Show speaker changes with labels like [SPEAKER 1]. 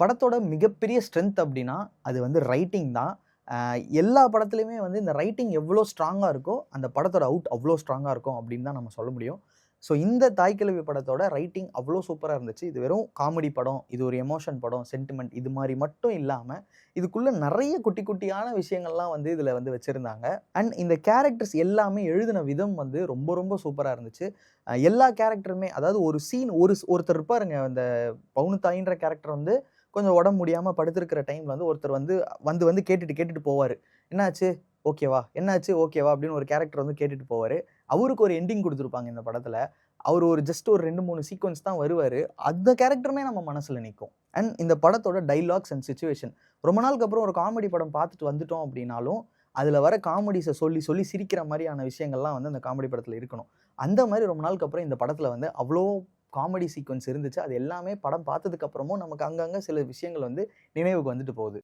[SPEAKER 1] படத்தோட மிகப்பெரிய ஸ்ட்ரென்த் அப்படின்னா, அது வந்து ரைட்டிங் தான். எல்லா படத்துலயுமே வந்து இந்த ரைட்டிங் எவ்வளோ ஸ்ட்ராங்கா இருக்கோ, அந்த படத்தோட அவுட் அவ்வளோ ஸ்ட்ராங்கா இருக்கும் அப்படின்னு தான் நம்ம சொல்ல முடியும். ஸோ இந்த தாய்க்கிழவி படத்தோட ரைட்டிங் அவ்வளோ சூப்பரா இருந்துச்சு. இது வெறும் காமெடி படம், இது ஒரு எமோஷன் படம், சென்டிமென்ட் இது மாரி மட்டும் இல்லாம, இதுக்குள்ள நெறைய குட்டி குட்டியான விஷயங்கள்லாம் வந்து இதுல வந்து வச்சிருந்தாங்க. அண்ட் இந்த கேரக்டர்ஸ் எல்லாமே எழுதின விதம் வந்து ரொம்ப ரொம்ப சூப்பரா இருந்துச்சு. எல்லா கேரக்டருமே அதாவது ஒரு சீன் ஒருத்தர் இருப்பாருங்க. அந்த பவுனுத்தாயின்ற கேரக்டர் வந்து கொஞ்சம் உடம்பு முடியாம படுத்திருக்கிற டைம்ல வந்து ஒருத்தர் வந்து வந்து வந்து கேட்டுட்டு போவாரு. "என்னாச்சு? ஓகேவா? என்னாச்சு? ஓகேவா?" அப்படின்னு ஒரு கேரக்டர் வந்து கேட்டுட்டு போவாரு. அவருக்கு ஒரு எண்டிங் குடுத்திருப்பாங்க இந்த படத்துல. அவரு ஒரு ஜஸ்ட் ஒரு 2, 3 சீக்வென்ஸ் தான் வருவாரு. அந்த கேரக்டருமே நம்ம மனசுல நிக்கும். அண்ட் இந்த படத்தோட டயலாக்ஸ் அண்ட் சிச்சுவேஷன். ரொம்ப நாளுக்கு அப்புறம் ஒரு காமெடி படம் பார்த்துட்டு வந்துட்டோம் அப்படின்னாலும், அதுல வர காமெடிஸ சொல்லி சொல்லி சிரிக்கிற மாரியான விஷயங்கள்லாம் வந்து அந்த காமெடி படத்துல இருக்கணும். அந்த மாரி ரொம்ப நாளுக்கு அப்புறம் இந்த படத்துல வந்து அவ்ளோ காமெடி சீக்வென்ஸ் இருந்துச்சு. அது எல்லாமே படம் பார்த்ததுக்கு அப்புறமும் நமக்கு அங்கங்க சில விஷயங்கள் வந்து நினைவுக்கு வந்துட்டு போகுது.